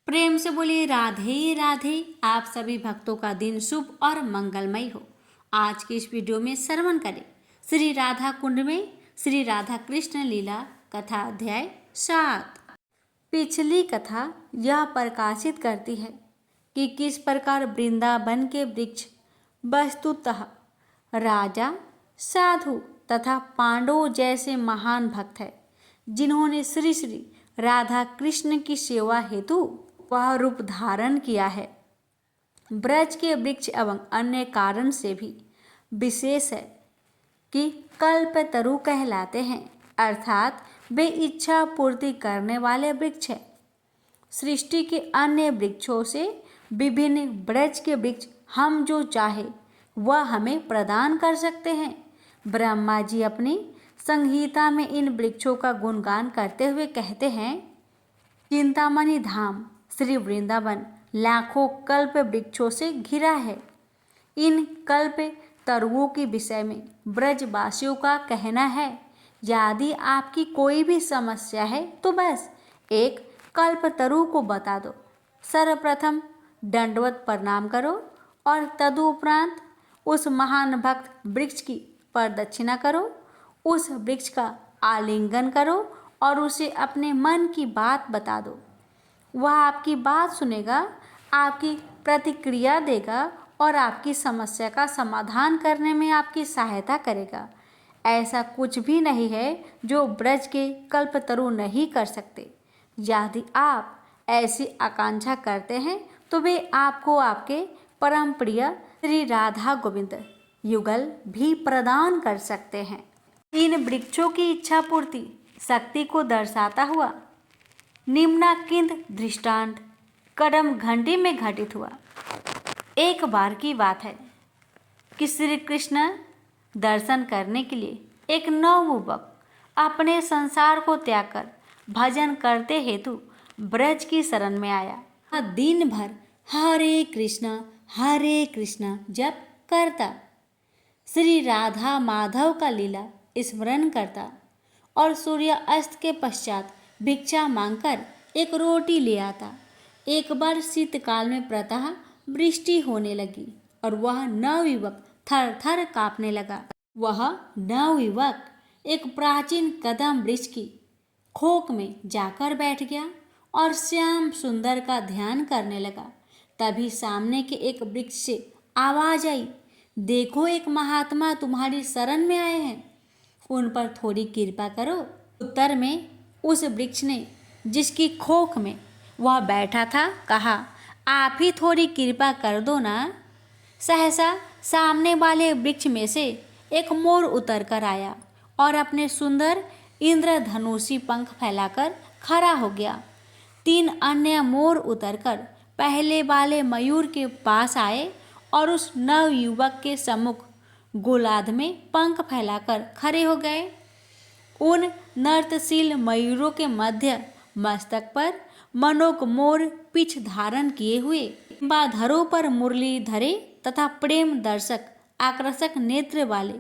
प्रेम से बोलिए राधे राधे। आप सभी भक्तों का दिन शुभ और मंगलमय हो। आज की इस वीडियो में श्रवण करें श्री राधा कुंड में श्री राधा कृष्ण लीला कथा अध्याय 7। पिछली कथा यह प्रकाशित करती है कि किस प्रकार वृंदावन के वृक्ष वस्तुतः राजा, साधु तथा पांडवों जैसे महान भक्त है, जिन्होंने श्री श्री राधा कृष्ण की सेवा हेतु वह रूप धारण किया है। ब्रज के वृक्ष एवं अन्य कारण से भी विशेष है कि कल्पतरु कहलाते हैं, अर्थात वे इच्छा पूर्ति करने वाले वृक्ष है। सृष्टि के अन्य वृक्षों से विभिन्न ब्रज के वृक्ष हम जो चाहे वह हमें प्रदान कर सकते हैं। ब्रह्मा जी अपनी संहिता में इन वृक्षों का गुणगान करते हुए कहते हैं, चिंतामणि धाम श्री वृंदावन लाखों कल्प वृक्षों से घिरा है। इन कल्प तरुओं के विषय में ब्रजवासियों का कहना है, यदि आपकी कोई भी समस्या है तो बस एक कल्पतरु को बता दो। सर्वप्रथम दंडवत प्रणाम करो और तदुपरांत उस महान भक्त वृक्ष की प्रदक्षिणा करो, उस वृक्ष का आलिंगन करो और उसे अपने मन की बात बता दो। वह आपकी बात सुनेगा, आपकी प्रतिक्रिया देगा और आपकी समस्या का समाधान करने में आपकी सहायता करेगा। ऐसा कुछ भी नहीं है जो ब्रज के कल्पतरु नहीं कर सकते। यदि आप ऐसी आकांक्षा करते हैं तो वे आपको आपके परम प्रिय श्री राधा गोविंद युगल भी प्रदान कर सकते हैं। इन वृक्षों की इच्छा पूर्ति शक्ति को दर्शाता हुआ निम्नाकिंद दृष्टांत कदम घंटी में घटित हुआ। एक बार की बात है कि श्री कृष्ण दर्शन करने के लिए एक नवयुवक अपने संसार को त्याग कर भजन करते हेतु ब्रज की शरण में आया। दिन भर हरे कृष्णा जप करता, श्री राधा माधव का लीला स्मरण करता और सूर्यास्त के पश्चात भिक्षा मांगकर एक रोटी ले आता। एक बार शीतकाल में प्रातः वृष्टि होने लगी और वह नवयुवक थर थर कांपने लगा। वह नवयुवक एक प्राचीन कदम वृक्ष की खोक में जाकर बैठ गया और श्याम सुंदर का ध्यान करने लगा। तभी सामने के एक वृक्ष से आवाज आई, देखो एक महात्मा तुम्हारी शरण में आए हैं, उन पर थोड़ी कृपा करो। उत्तर में उस वृक्ष ने, जिसकी खोख में वह बैठा था, कहा, आप ही थोड़ी कृपा कर दो ना। सहसा सामने वाले वृक्ष में से एक मोर उतर कर आया और अपने सुंदर इंद्रधनुषी पंख फैलाकर खड़ा हो गया। 3 अन्य मोर उतरकर पहले वाले मयूर के पास आए और उस नवयुवक के सम्मुख गोलार्ध में पंख फैलाकर खड़े हो गए। उन नर्तशील मयूरों के मध्य मस्तक पर मनोक मोर पिछ धारण किए हुए, बाधरों पर मुरली धरे तथा प्रेम दर्शक आकर्षक नेत्र वाले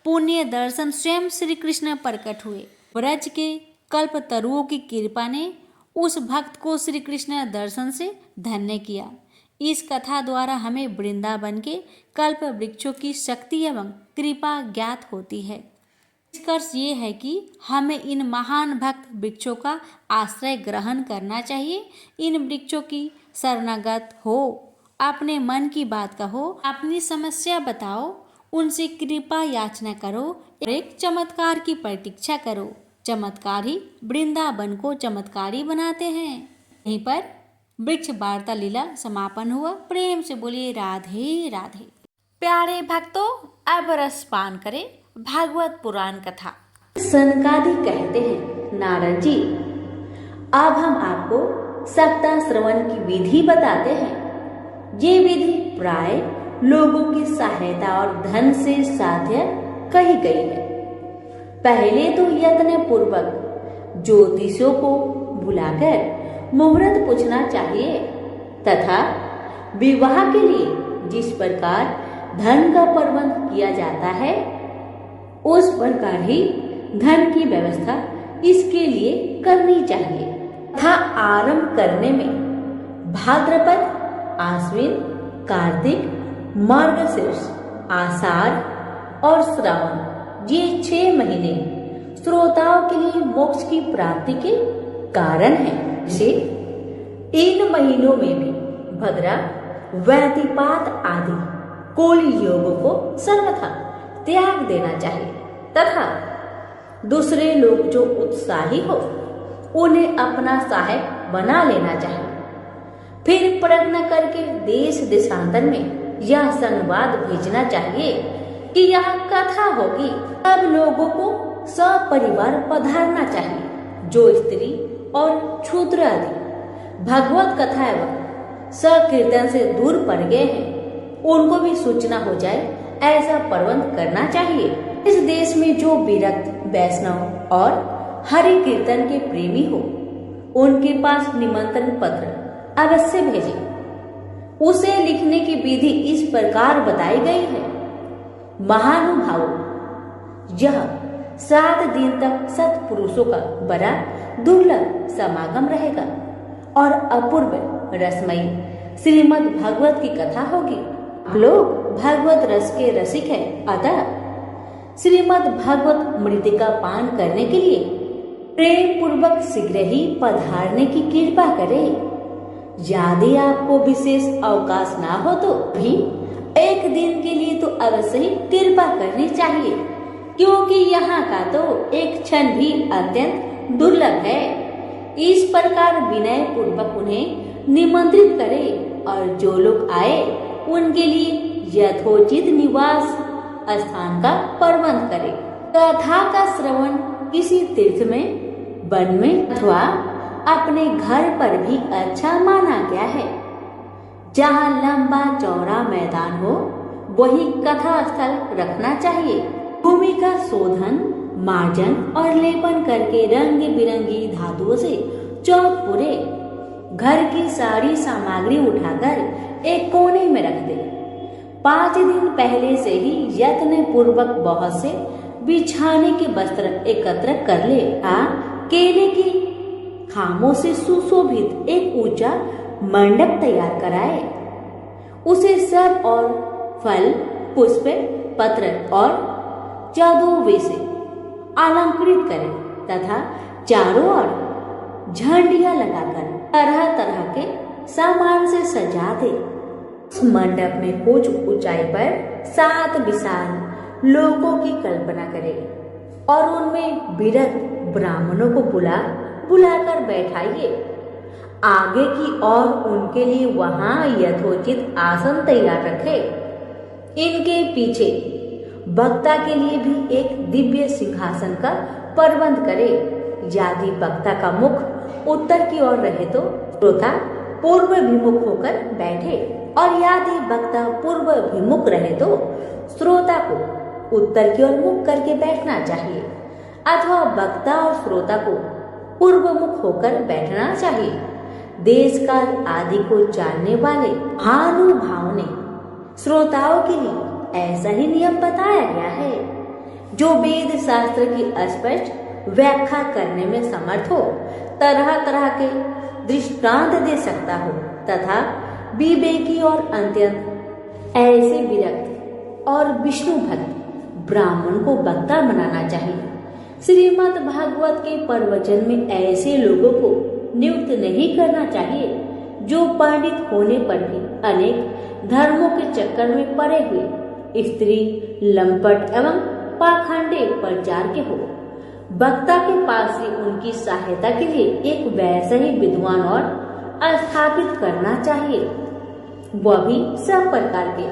पुण्य दर्शन स्वयं श्री कृष्ण प्रकट हुए। ब्रज के कल्पतरुओं की कृपा ने उस भक्त को श्री कृष्ण दर्शन से धन्य किया। इस कथा द्वारा हमें वृंदावन के कल्प वृक्षों की शक्ति एवं कृपा ज्ञात होती है। निष्कर्ष ये है कि हमें इन महान भक्त वृक्षों का आश्रय ग्रहण करना चाहिए। इन वृक्षों की शरणागत हो, अपने मन की बात कहो, अपनी समस्या बताओ, उनसे कृपा याचना करो, एक चमत्कार की प्रतीक्षा करो। चमत्कार ही वृंदावन को चमत्कारी बनाते हैं। यहीं पर वृक्ष वार्ता लीला समापन हुआ। प्रेम से बोलिए राधे राधे। प्यारे भक्तों, अब रसपान करें भागवत पुराण कथा। सनकादि कहते हैं, नारद जी, अब हम आपको सप्ताह श्रवण की विधि बताते हैं। ये विधि प्राय लोगों की सहायता और धन से साध्य कही गई है। पहले तो यत्न पूर्वक ज्योतिषियों को बुलाकर मुहूर्त पूछना चाहिए तथा विवाह के लिए जिस प्रकार धन का प्रबंध किया जाता है उस प्रकार ही धन की व्यवस्था इसके लिए करनी चाहिए तथा आरंभ करने में भाद्रपद, आश्विन, कार्तिक, मार्गशीर्ष, आषाढ़ और श्रावण, ये 6 महीने श्रोताओं के लिए मोक्ष की प्राप्ति के कारण हैं। इसे इन महीनों में भी भद्रा, व्यतिपात आदि कोली योगों को सर्वथा त्याग देना चाहिए तथा दूसरे लोग जो उत्साही हो उन्हें अपना सहायक बना लेना चाहिए। फिर प्रयत्न करके देश देशांतर में यह संवाद भेजना चाहिए कि यह कथा होगी। सब लोगों को सपरिवार पधारना चाहिए। जो स्त्री और क्षुद्र आदि भगवत कथा एवं सकीर्तन से दूर पड़ गए हैं उनको भी सूचना हो जाए, ऐसा प्रबंध करना चाहिए। इस देश में जो विरक्त वैष्णव और हरि कीर्तन के प्रेमी हो उनके पास निमंत्रण पत्र अवश्य भेजें। उसे लिखने की विधि इस प्रकार बताई गई है। महानुभावों, यह 7 दिन तक सत्पुरुषों का बड़ा दुर्लभ समागम रहेगा और अपूर्व रसमयी श्रीमद् भागवत की कथा होगी। लोग भागवत रस के रसिक हैं, अतः श्रीमद् भागवत मृतिका पान करने के लिए प्रेम पूर्वक शीघ्र ही पधारने की कृपा करें। यदि आपको विशेष अवकाश ना हो तो भी एक दिन के लिए तो अवश्य ही कृपा करनी चाहिए, क्योंकि यहाँ का तो एक क्षण भी अत्यंत दुर्लभ है। इस प्रकार विनय पूर्वक उन्हें निमंत्रित करें और जो लोग आए उनके लिए यथोचित निवास स्थान का प्रबंध करें। कथा का श्रवण किसी तीर्थ में, वन में अथवा अपने घर पर भी अच्छा माना गया है। जहाँ लंबा चौड़ा मैदान हो वही कथा स्थल रखना चाहिए। भूमि का शोधन, मार्जन और लेपन करके रंग बिरंगी धातुओं से चौक पूरे घर की सारी सामग्री उठाकर एक कोने में रख दे। 5 दिन पहले से ही यत्न पूर्वक बहुत से बिछाने के वस्त्र एकत्र कर ले। केले की खामों से सुशोभित एक ऊंचा मंडप तैयार कराए। उसे सब और फल, पुष्प, पत्र और जादुओं से अलंकृत करें तथा चारों ओर झंडियां लगाकर तरह तरह के सामान से सजा दे। उस मंडप में कुछ ऊंचाई पर 7 विशाल लोकों की कल्पना करे और उनमें विरक्त ब्राह्मणों को बुलाकर बैठाइए। आगे की ओर उनके लिए वहां यथोचित आसन तैयार रखे। इनके पीछे वक्ता के लिए भी एक दिव्य सिंहासन का प्रबंध करे। यदि वक्ता का मुख उत्तर की ओर रहे तो श्रोता पूर्व विमुख होकर बैठे और यदि वक्ता पूर्व विमुख रहे तो श्रोता को उत्तर की ओर मुख करके बैठना चाहिए अथवा वक्ता और श्रोता को पूर्व मुख होकर बैठना चाहिए। देश काल आदि को जानने वाले महानुभावों ने श्रोताओं के लिए ऐसा ही नियम बताया गया है। जो वेद शास्त्र की स्पष्ट व्याख्या करने में समर्थ हो, तरह तरह के दृष्टांत दे सकता हो तथा विवेकी और अत्यंत ऐसे विरक्त और विष्णु भक्त ब्राह्मण को वक्ता बनाना चाहिए। श्रीमद् भागवत के प्रवचन में ऐसे लोगों को नियुक्त नहीं करना चाहिए जो पंडित होने पर भी अनेक धर्मों के चक्कर में पड़े हुए स्त्री, लंपट एवं पाखंडे प्रचार के हो। वक्ता के पास ही उनकी सहायता के लिए एक वैसा ही विद्वान और स्थापित करना चाहिए, वह भी सब प्रकार के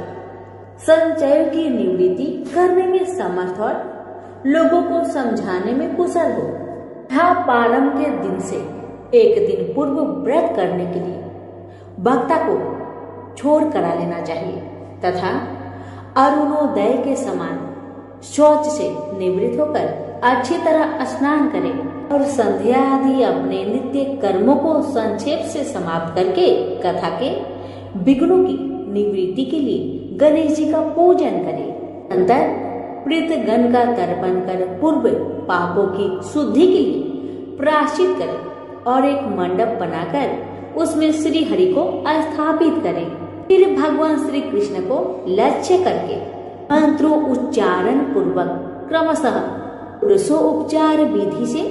संचय की निवृत्ति करने में समर्थ और लोगों को समझाने में कुशल हो। पारंभ के दिन से एक दिन पूर्व व्रत करने के लिए वक्ता को छोड़ करा लेना चाहिए तथा अरुणोदय के समान शौच से निवृत्त होकर अच्छी तरह स्नान करें और संध्या आदि अपने नित्य कर्मों को संक्षेप से समाप्त करके कथा के विघ्नों की निवृत्ति के लिए गणेश जी का पूजन करें। अंतर प्रीत गण का तर्पण कर पूर्व पापों की शुद्धि के लिए प्रायश्चित करें और एक मंडप बनाकर उसमें श्री हरि को स्थापित करें। फिर भगवान श्री कृष्ण को लक्ष्य करके मंत्रों उच्चारण पूर्वक क्रमशः पुरुषोपचार विधि से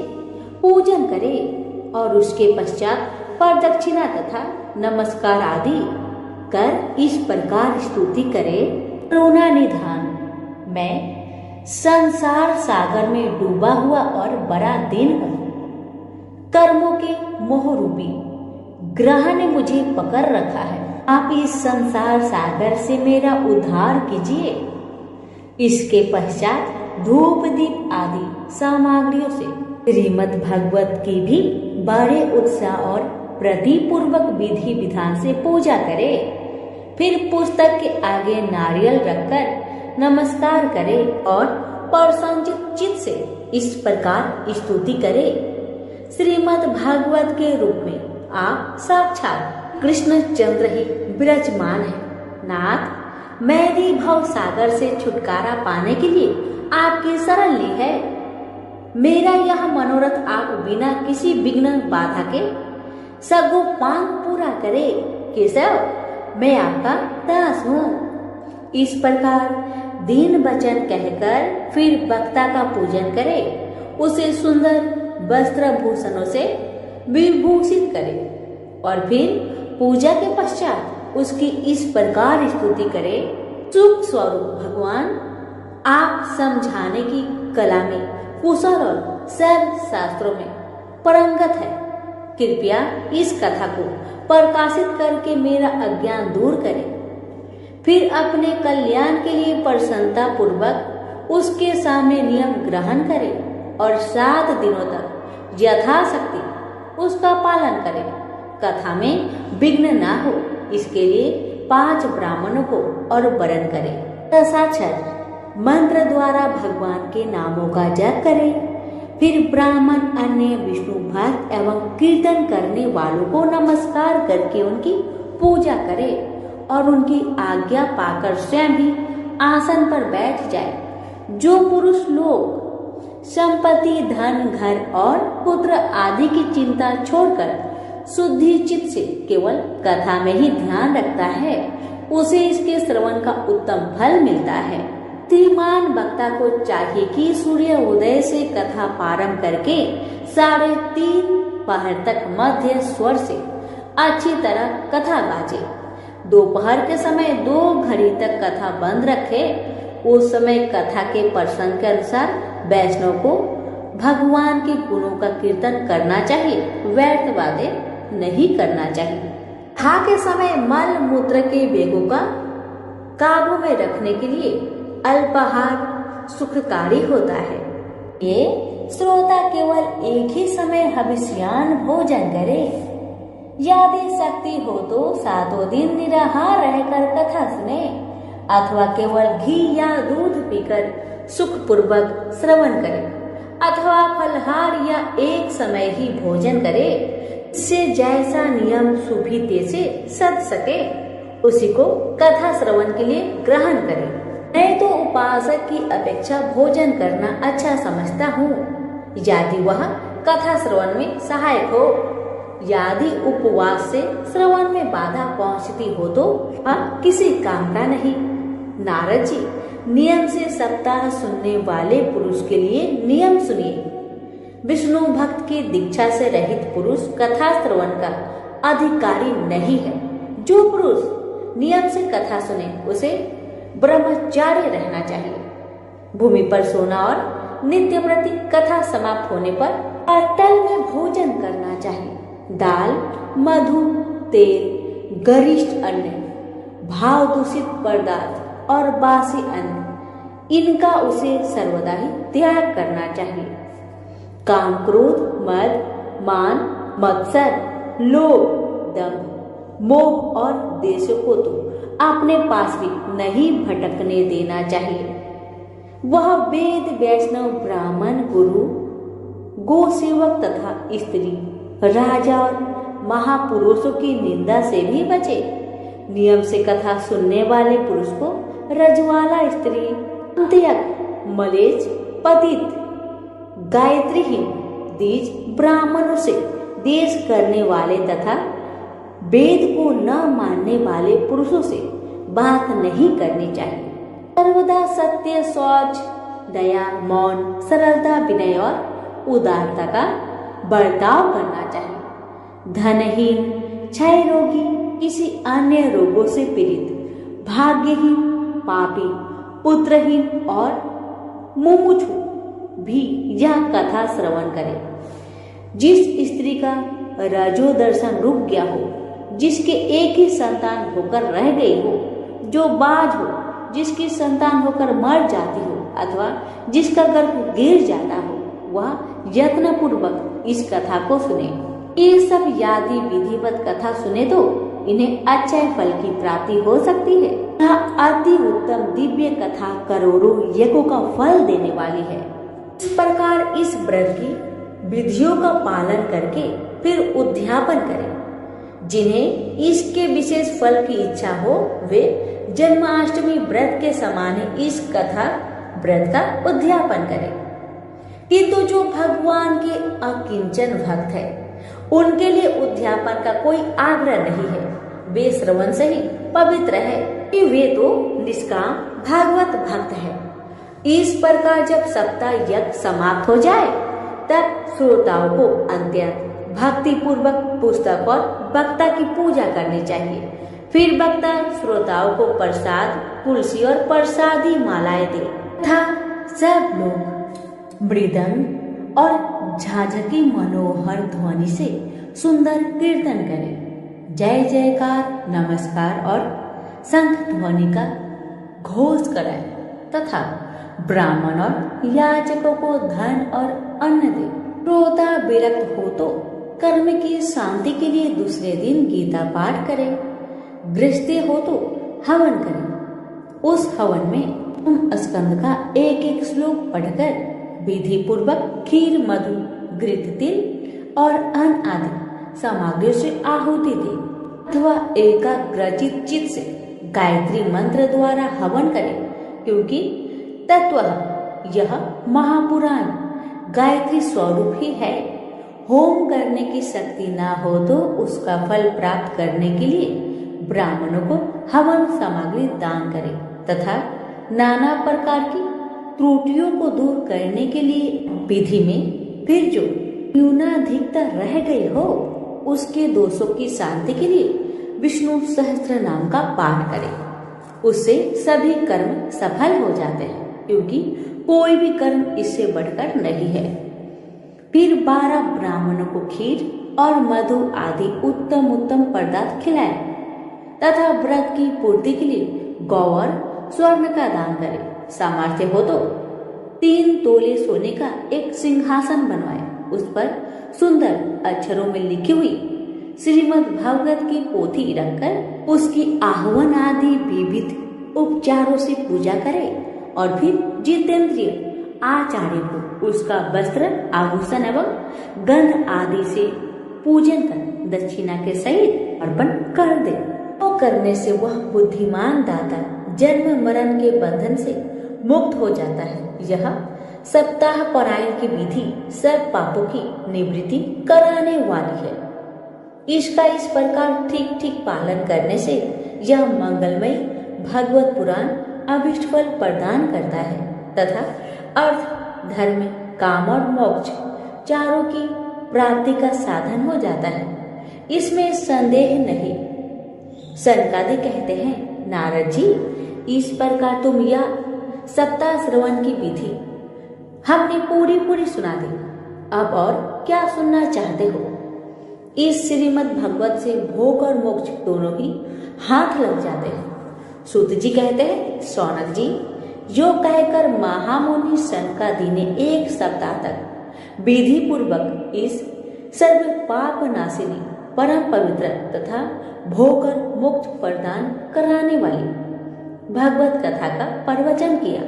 पूजन करें और उसके पश्चात प्रदक्षिणा तथा नमस्कार आदि कर इस प्रकार स्तुति करे। करुणानिधान, मैं संसार सागर में डूबा हुआ और बड़ा दिन हूँ। कर्मों के मोह रूपी ग्रह ने मुझे पकड़ रखा है। आप इस संसार सागर से मेरा उद्धार कीजिए। इसके पश्चात धूप दीप आदि सामग्रियों से श्रीमद् भागवत की भी बड़े उत्साह और प्रतिपूर्वक विधि विधान से पूजा करे। फिर पुस्तक के आगे नारियल रखकर नमस्कार करे और प्रसन्नचित चित्त से इस प्रकार स्तुति करे। श्रीमद् भागवत के रूप में आप साक्षात कृष्णचंद्र ही विराजमान है। नाथ, मैंने भव सागर से छुटकारा पाने के लिए आपकी शरण ली है। मेरा यह मनोरथ आप बिना किसी विघ्न बाधा के सगो पांग पूरा करे। केशव, मैं आपका दास हूँ। इस प्रकार दीन वचन कहकर फिर वक्ता का पूजन करे। उसे सुंदर वस्त्र भूषणों से विभूषित करे और फिर पूजा के पश्चात उसकी इस प्रकार स्तुति करे। सुख स्वरूप भगवान, आप समझाने की कला में कुशल और सब शास्त्रों में पारंगत है। कृपया इस कथा को प्रकाशित करके मेरा अज्ञान दूर करें। फिर अपने कल्याण के लिए प्रसन्नता पूर्वक उसके सामने नियम ग्रहण करें और 7 दिनों तक यथाशक्ति उसका पालन करें। कथा में विघ्न ना हो, इसके लिए 5 ब्राह्मणों को और वरण करें। दशाक्षर मंत्र द्वारा भगवान के नामों का जप करें। फिर ब्राह्मण अन्य विष्णु भक्त एवं कीर्तन करने वालों को नमस्कार करके उनकी पूजा करे और उनकी आज्ञा पाकर स्वयं भी आसन पर बैठ जाए। जो पुरुष लोग संपत्ति, धन, घर और पुत्र आदि की चिंता छोड़कर शुद्धि चित्त से केवल कथा में ही ध्यान रखता है, उसे इसके श्रवण का उत्तम फल मिलता है। श्रीमान वक्ता को चाहिए कि सूर्य उदय से कथा प्रारंभ करके 3:30 पहर तक मध्य स्वर से अच्छी तरह कथा बाजे। दोपहर के समय 2 घड़ी तक कथा बंद रखे। उस समय कथा के प्रसंग के अनुसार वैष्णव को भगवान के गुणों का कीर्तन करना चाहिए, व्यर्थ बातें नहीं करना चाहिए। कथा के समय मल मूत्र के वेगों का काबू में रखने के लिए अल्पाहार सुखकारी होता है। ये श्रोता केवल एक ही समय हविष्यान भोजन करे। यदि शक्ति हो तो 7 दिन निराहार रहकर कथा सुने अथवा केवल घी या दूध पीकर सुखपूर्वक श्रवण करे अथवा फलहार या एक समय ही भोजन करे। इससे जैसा नियम सुविधि से सध सके उसी को कथा श्रवण के लिए ग्रहण करे। मैं तो उपासक की अपेक्षा भोजन करना अच्छा समझता हूँ, यदि वह कथा श्रवण में सहायक हो। यदि उपवास से श्रवण में बाधा पहुँचती हो तो वह किसी काम का नहीं। नारद जी, नियम से सप्ताह सुनने वाले पुरुष के लिए नियम सुनिए। विष्णु भक्त की दीक्षा से रहित पुरुष कथा श्रवण का अधिकारी नहीं है। जो पुरुष नियम से कथा सुने उसे ब्रह्मचार्य रहना चाहिए। भूमि पर सोना और नित्य प्रति कथा समाप्त होने पर अटल में भोजन करना चाहिए। दाल, मधु, तेल, गरिष्ठ अन्न, भाव दूषित पदार्थ और बासी अन्न, इनका उसे सर्वदा ही त्याग करना चाहिए। काम, क्रोध, मद, मान, मत्सर, लोभ, दंभ, मोह और देश को तो अपने पास भी नहीं भटकने देना चाहिए। वह वेद, वैष्णव, ब्राह्मण, गुरु, गो सेवक तथा स्त्री, राजा और महापुरुषों की निंदा से भी बचे। नियम से कथा सुनने वाले पुरुष को रजवाला स्त्री, अंत्यक, मलेच्छ, पतित, गायत्रीहीन, द्विज ब्राह्मणों से देश करने वाले तथा वेद को न मानने वाले पुरुषों से बात नहीं करनी चाहिए। सर्वदा सत्य, शौच, दया, मौन, सरलता, विनय और उदारता का बर्ताव करना चाहिए। धनहीन, क्षय रोगी, किसी अन्य रोगों से पीड़ित, भाग्यहीन, पापी, पुत्रहीन और मुमुक्षु भी यह कथा श्रवण करे। जिस स्त्री का रजो दर्शन रुक गया हो, जिसके एक ही संतान होकर रह गई हो, जो बाज हो, जिसकी संतान होकर मर जाती हो अथवा जिसका गर्भ गिर जाता हो, वह यत्नपूर्वक इस कथा को सुने। ये सब यदि विधिवत कथा सुने तो इन्हें अच्छे फल की प्राप्ति हो सकती है। यह अति उत्तम दिव्य कथा करोड़ों यज्ञों का फल देने वाली है। इस प्रकार इस व्रत की विधियों का पालन करके फिर उद्यापन करें। जिन्हें इसके विशेष फल की इच्छा हो वे जन्माष्टमी व्रत के समान इस कथा व्रत का उद्यापन करें। किंतु जो भगवान के अकिंचन भक्त है उनके लिए उद्यापन का कोई आग्रह नहीं है। वे श्रवण से ही पवित्र है कि वे तो निष्काम भागवत भक्त है। इस प्रकार जब सप्ताह यज्ञ समाप्त हो जाए तब श्रोताओं को अत्यंत भक्ति पूर्वक पुस्तक और वक्ता की पूजा करनी चाहिए। फिर वक्ता श्रोताओं को प्रसाद, तुलसी और प्रसादी मालाएं दे तथा सब लोग मृदंग और झांझ की मनोहर ध्वनि से सुंदर कीर्तन करें। जय जयकार, नमस्कार और शंख ध्वनि का घोष कराएं तथा ब्राह्मण और याचकों को धन और अन्न दे। श्रोता विरक्त हो तो कर्म की शांति के लिए दूसरे दिन गीता पाठ करें। गृहस्थी हो तो हवन करें। उस हवन में तुम स्कंद का एक एक श्लोक पढ़कर विधि पूर्वक खीर, मधु, घृत, तिल और अन्न आदि सामग्री से आहुति दे अथवा एकाग्रचित चित्त से गायत्री मंत्र द्वारा हवन करें, क्योंकि तत्वतः यह महापुराण गायत्री स्वरूप ही है। होम करने की शक्ति न हो तो उसका फल प्राप्त करने के लिए ब्राह्मणों को हवन सामग्री दान करें तथा नाना प्रकार की त्रुटियों को दूर करने के लिए विधि में फिर जो न्यूनाधिकता रह गई हो उसके दोषों की शांति के लिए विष्णु सहस्त्र नाम का पाठ करें। उससे सभी कर्म सफल हो जाते हैं, क्योंकि कोई भी कर्म इससे बढ़कर नहीं है। फिर 12 ब्राह्मणों को खीर और मधु आदि उत्तम उत्तम पदार्थ खिलाएं तथा व्रत की पूर्ति के लिए गौर स्वर्ण का दान करें। सामर्थ्य हो तो 3 तोले सोने का एक सिंहासन बनवाए, उस पर सुंदर अक्षरों में लिखी हुई श्रीमद् भागवत की पोथी रखकर उसकी आह्वान आदि विविध उपचारों से पूजा करें और फिर जितेंद्रिय आचार्य को उसका वस्त्र, आभूषण एवं गंध आदि से पूजन कर दक्षिणा के सहित अर्पण कर दे। तो करने से वह बुद्धिमान दाता जन्म मरण के बंधन से मुक्त हो जाता है। यह सप्ताह परायण की विधि सब पापों की निवृत्ति कराने वाली है। इसका इस प्रकार ठीक ठीक पालन करने से यह मंगलमय भगवत पुराण अभिष्ट फल प्रदान करता है तथा अर्थ, धर्म, काम और मोक्ष चारों की प्राप्ति का साधन हो जाता है। इसमें संदेह नहीं। सनकादि कहते हैं, नारद जी, इस प्रकार तुम यह सप्ताह श्रवण की विधि हमने पूरी सुना दी। अब और क्या सुनना चाहते हो? इस श्रीमद् भगवत से भोग और मोक्ष दोनों ही हाथ लग जाते हैं। सूत जी कहते हैं, शौनक जी, जो कहकर महामुनि सनकादि ने 1 सप्ताह तक विधि पूर्वक इस सर्व पाप नाशिनी परम पवित्र तथा भोग और मोक्ष प्रदान कराने वाली भगवत कथा का प्रवचन किया,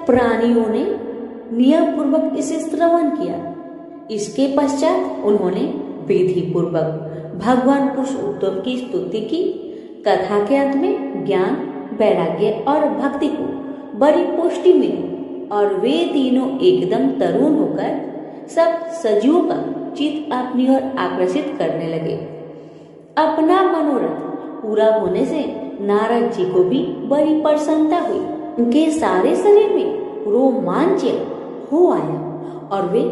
प्राणियों ने नियम पूर्वक इसे श्रवण किया। इसके पश्चात उन्होंने विधि पूर्वक भगवान पुरुषोत्तम की स्तुति की। कथा के अंत में ज्ञान, वैराग्य और भक्ति को बड़ी पुष्टि मिली और वे तीनों एकदम तरुण होकर सब सजीवों का चित्त अपनी ओर आकर्षित करने लगे। अपना मनोरथ पूरा होने से नारद जी को भी बड़ी प्रसन्नता हुई। उनके सारे शरीर में रोमांच हो आया और वे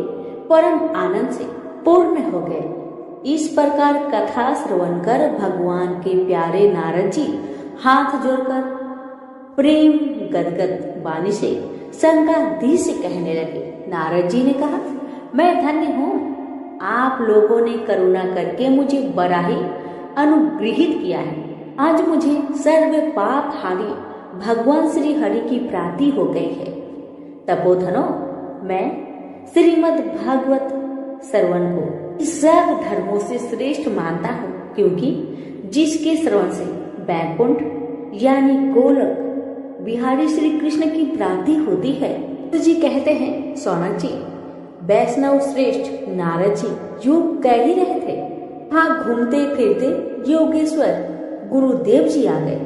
परम आनंद से पूर्ण हो गए। इस प्रकार कथा श्रवण कर भगवान के प्यारे नारद जी हाथ जोड़कर प्रेम गदगद वाणी से शंका दी से कहने लगे। नारद जी ने कहा, मैं धन्य हूँ, आप लोगों ने करुणा करके मुझे बड़ा ही अनुग्रहित किया है। आज मुझे सर्व पाप हारी भगवान श्री हरि की प्राप्ति हो गई है। तपोधनो, मैं श्रीमद् भागवत श्रवण को सब धर्मों से श्रेष्ठ मानता हूँ, क्योंकि जिसके श्रवण से बैकुंठ यानी गोलोक बिहारी श्री कृष्ण की प्राप्ति होती है। तो जी कहते हैं, सौनक जी, वैष्णव श्रेष्ठ नारद जी योग कह ही रहे थे। हाँ, घूमते फिरते योगेश्वर गुरुदेव जी आ गए।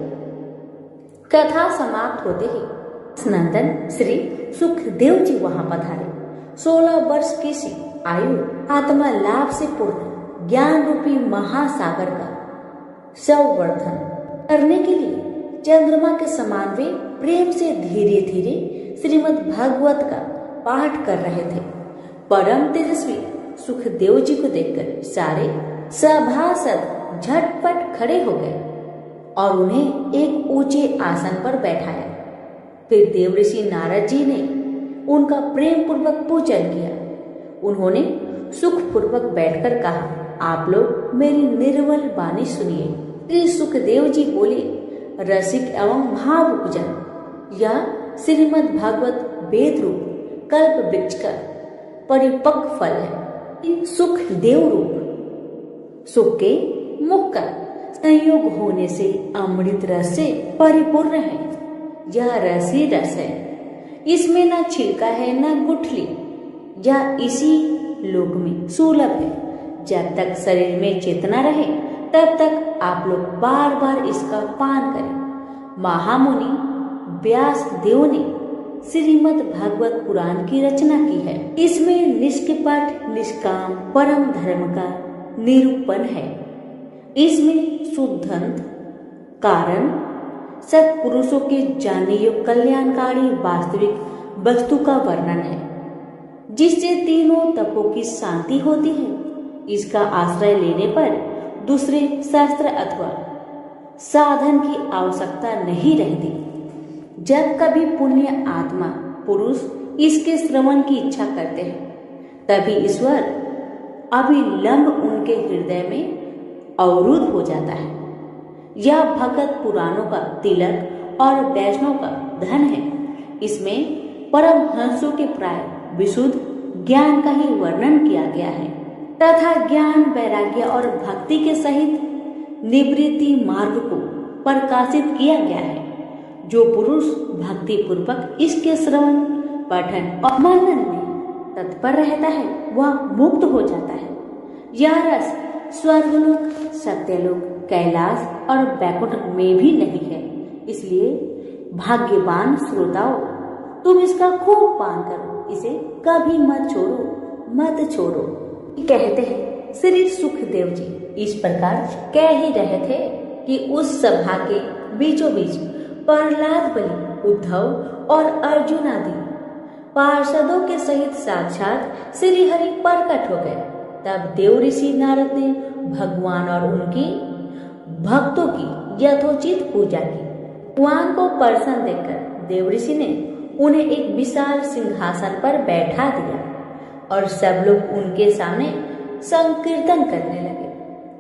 कथा समाप्त होते ही नंदन श्री सुखदेव जी वहां पधारे। 16 वर्ष की सी आयु आत्मा लाभ से पूर्ण ज्ञान रूपी महासागर का संवर्धन करने के लिए चंद्रमा के समान वे प्रेम से धीरे धीरे श्रीमद् भागवत का पाठ कर रहे थे। परम तेजस्वी सुखदेव जी को देखकर सारे सभासद झटपट खड़े हो गए और उन्हें एक ऊंचे आसन पर बैठाया। फिर देवऋषि नारद जी ने उनका प्रेम पूर्वक पूजन किया। उन्होंने सुख पूर्वक बैठकर कहा, आप लोग मेरी निर्मल वाणी सुनिए। श्री सुखदेव जी बोले, रसिक एवं भावुक जन, यह श्रीमद् भागवत वेद रूप कल्प वृक्ष का परिपक्व फल है। सुख देव रूप सुख के मुख का संयोग होने से अमृत रस से परिपूर्ण है। यह रस ही रस है, इसमें न छिलका है न गुठली। यह इसी लोक में सुलभ है। जब तक शरीर में चेतना रहे तब तक आप लोग बार बार इसका पान करें। महामुनि व्यास देव ने श्रीमद् भागवत पुराण की रचना की है। इसमें निष्कपट निष्काम परम धर्म का निरूपण है। इसमें शुद्धंत कारण सत्पुरुषों के जानने योग्य कल्याणकारी वास्तविक वस्तु का वर्णन है, जिससे तीनों तपों की शांति होती है। इसका आश्रय लेने पर दूसरे शास्त्र अथवा साधन की आवश्यकता नहीं रहती। जब कभी पुण्य आत्मा पुरुष इसके श्रवण की इच्छा करते हैं, तभी ईश्वर अविलंब उनके हृदय में अवरुद्ध हो जाता है। यह भगत पुराणों का तिलक और वैष्णव का धन है। इसमें परमहंसों के प्राय विशुद्ध ज्ञान का ही वर्णन किया गया है तथा ज्ञान वैराग्य और भक्ति के सहित निवृत्ति मार्ग को प्रकाशित किया गया है। जो पुरुष भक्ति पूर्वक इसके श्रवण पठन और मनन में तत्पर रहता है, वह मुक्त हो जाता है। यह रस स्वर्गलोक, सत्यलोक, कैलाश और बैकुंठ में भी नहीं है। इसलिए भाग्यवान श्रोताओं, तुम इसका खूब पान करो, इसे कभी मत छोड़ो। कहते हैं श्री सुखदेव जी इस प्रकार कह ही रहे थे कि उस सभा के बीचों बीच प्रहलाद, बलि, उद्धव और अर्जुन आदि पार्षदों के सहित साक्षात श्री हरि प्रकट हो गए। तब देव ऋषि नारद ने भगवान और उनकी भक्तों की यथोचित पूजा की। भगवान को प्रसन्न देखकर देव ऋषि ने उन्हें एक विशाल सिंहासन पर बैठा दिया और सब लोग उनके सामने संकीर्तन करने लगे।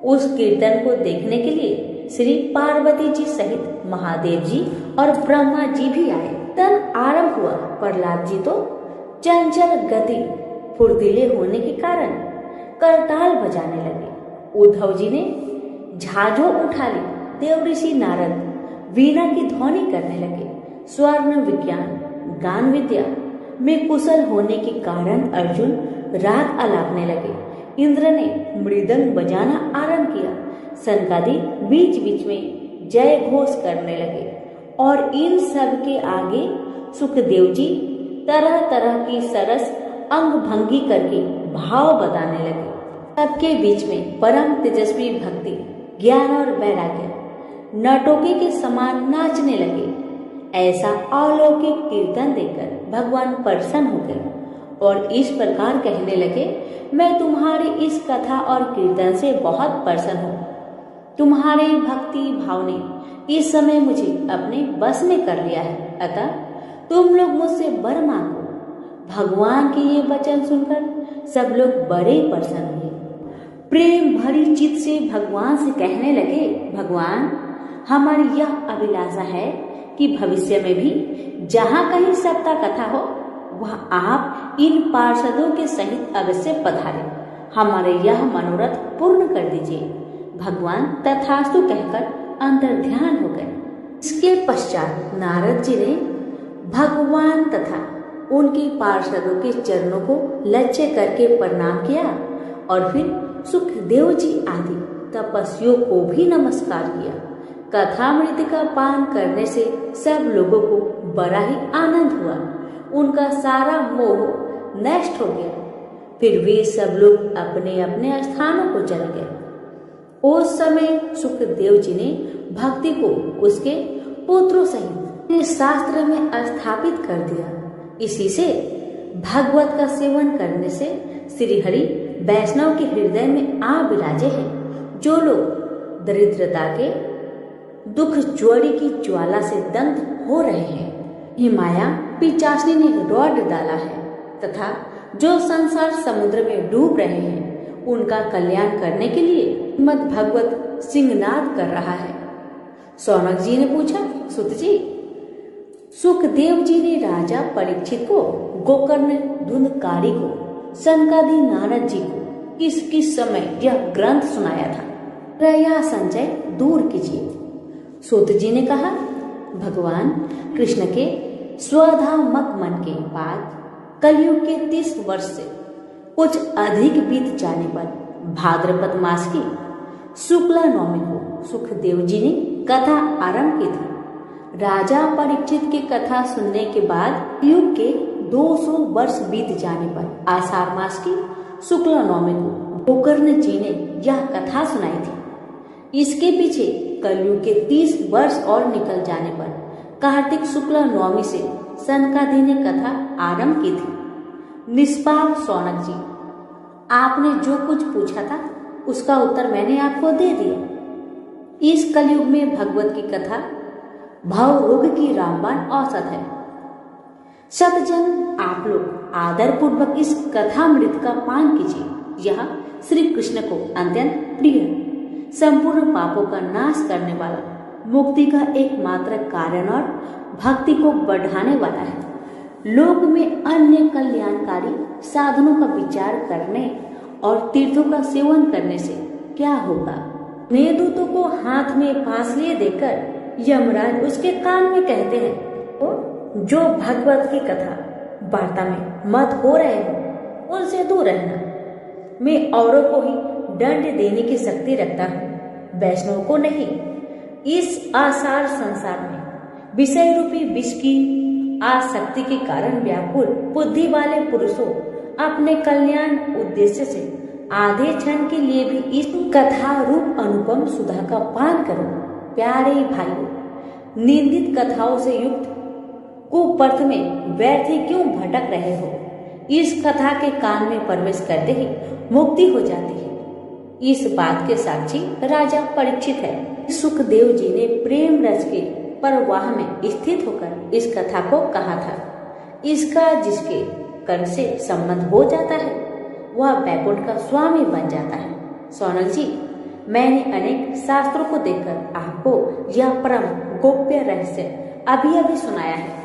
उस कीर्तन को देखने के लिए श्री पार्वती जी सहित महादेव जी और ब्रह्मा जी भी आए। कीर्तन आरंभ हुआ। प्रहलाद जी तो चंचल गति फुर्तीले होने के कारण करताल बजाने लगे। उद्धव जी ने झांझों उठा ली। देव ऋषि नारद वीणा की ध्वनि करने लगे। स्वर्ण विज्ञान, गान विद्या में कुशल होने के कारण अर्जुन राग आलापने लगे। इंद्र ने मृदंग बजाना आरंभ किया। सनकादि बीच बीच में जय घोष करने लगे और इन सब के आगे सुखदेव जी तरह तरह की सरस अंग भंगी करके भाव बताने लगे। सबके बीच में परम तेजस्वी भक्ति ज्ञान और वैराग्य नटोके के समान नाचने लगे। ऐसा अलौकिक कीर्तन देखकर भगवान प्रसन्न हो गए और इस प्रकार कहने लगे, मैं तुम्हारी इस कथा और कीर्तन से बहुत प्रसन्न हूँ। तुम्हारे भक्ति भाव ने इस समय मुझे अपने बस में कर लिया है, अतः तुम लोग मुझसे वर मांगो। भगवान के ये वचन सुनकर सब लोग बड़े प्रसन्न हुए। प्रेम भरी चित्त से भगवान से कहने लगे, भगवान हमारी यह अभिलाषा है कि भविष्य में भी जहाँ कहीं सप्ताह कथा हो वहाँ आप इन पार्षदों के सहित अवश्य पधारें। हमारे यह मनोरथ पूर्ण कर दीजिए। भगवान तथास्तु कहकर अंतर ध्यान हो गए। इसके पश्चात नारद जी ने भगवान तथा उनके पार्षदों के चरणों को लक्ष्य करके प्रणाम किया और फिर सुखदेव जी आदि तपस्वियों को भी नमस्कार किया। कथामृत का पान करने से सब लोगों को बड़ा ही आनंद हुआ। उनका सारा मोह नष्ट हो गया। फिर वे सब लोग अपने अपने स्थानों को चले गए। उस समय सुखदेव जी ने भक्ति को उसके पुत्रों सहित शास्त्र में स्थापित कर दिया। इसी से भागवत का सेवन करने से श्री हरि वैष्णव के हृदय में आ विराजे हैं। जो लोग दरिद्रता के दुख ज्वारी की ज्वाला से दग्ध हो रहे हैं, हिमाया पिचासनी ने रौद डाला है तथा जो संसार समुद्र में डूब रहे हैं, उनका कल्याण करने के लिए श्रीमद् भागवत सिंहनाद कर रहा है। सौनक जी ने पूछा, सुत जी, सुखदेव जी ने राजा परीक्षित को, गोकर्ण धुंधकारी को, सनकादि नारद जी को किस किस समय यह ग्रंथ सुनाया था, कृपया संचय दूर कीजिए। सूत जी ने कहा, भगवान कृष्ण के स्वधामक मन के बाद कलयुग के 30 वर्ष से कुछ अधिक बीत जाने पर भाद्रपद मास की शुक्ला नवमी को सुखदेव जी ने कथा आरंभ की थी। राजा परीक्षित की कथा सुनने के बाद युग के 200 वर्ष बीत जाने पर आषाढ़ मास की शुक्ला नवमी को गोकर्ण जी ने यह कथा सुनाई थी। इसके पीछे कलयुग के 30 वर्ष और निकल जाने पर कार्तिक शुक्ला नवमी से सनकादि ने कथा आरंभ की थी। निष्पाप सौनक जी, आपने जो कुछ पूछा था उसका उत्तर मैंने आपको दे दिया। इस कलयुग में भगवत की कथा भव रोग की रामबाण औषध है। सतजन आप लोग आदर पूर्वक इस कथामृत का पान कीजिए। यह श्री कृष्ण को अत्यंत प्रिय, संपूर्ण पापों का नाश करने वाला, मुक्ति का एकमात्र कारण और भक्ति को बढ़ाने वाला है। लोक में अन्य कल्याणकारी साधनों का विचार करने और तीर्थों का सेवन करने से क्या होगा? मेघदूतों को हाथ में पास लिए देकर यमराज उसके कान में कहते हैं, तो जो भगवत की कथा वार्ता में मत हो रहे हो उनसे दूर रहना। मैं औरों को ही दंड देने की शक्ति रखता हूँ, वैष्णव को नहीं। इस आसार संसार में विषय रूपी विष की आसक्ति के कारण व्याकुल बुद्धि वाले पुरुषों अपने कल्याण उद्देश्य से आधे क्षण के लिए भी इस कथा रूप अनुपम सुधा का पान करो। प्यारे भाइयों, निंदित कथाओं से युक्त कुपथ में व्यर्थ क्यों भटक रहे हो? इस कथा के कान में प्रवेश करते ही मुक्ति हो जाती है। इस बात के साक्षी राजा परीक्षित है। सुखदेव जी ने प्रेम रस के परवाह में स्थित होकर इस कथा को कहा था। इसका जिसके कर्ण से संबंध हो जाता है वह वैकुंठ का स्वामी बन जाता है। सौनक जी, मैंने अनेक शास्त्रों को देखकर आपको यह परम गोप्य रहस्य अभी अभी सुनाया है।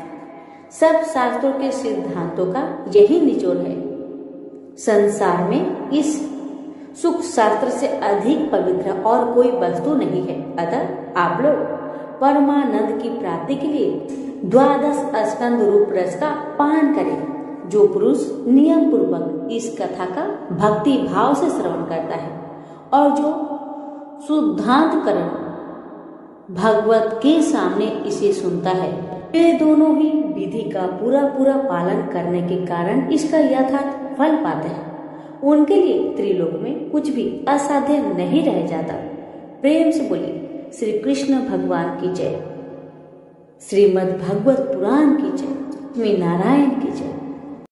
सब शास्त्रों के सिद्धांतों का यही निचोड़ है। संसार में इस सुख शास्त्र से अधिक पवित्र और कोई वस्तु नहीं है। अतः आप लोग परमानंद की प्राप्ति के लिए 12 स्कंद रूप रस का पान करें। जो पुरुष नियम पूर्वक इस कथा का भक्ति भाव से श्रवण करता है और जो शुद्धांत करण भगवत के सामने इसे सुनता है, वे दोनों ही विधि का पूरा पूरा पालन करने के कारण इसका यथार्थ फल पाते हैं। उनके लिए त्रिलोक में कुछ भी असाध्य नहीं रह जाता। प्रेम से बोलिए श्री कृष्ण भगवान की जय, श्रीमद् भागवत पुराण की जय, श्री नारायण की जय।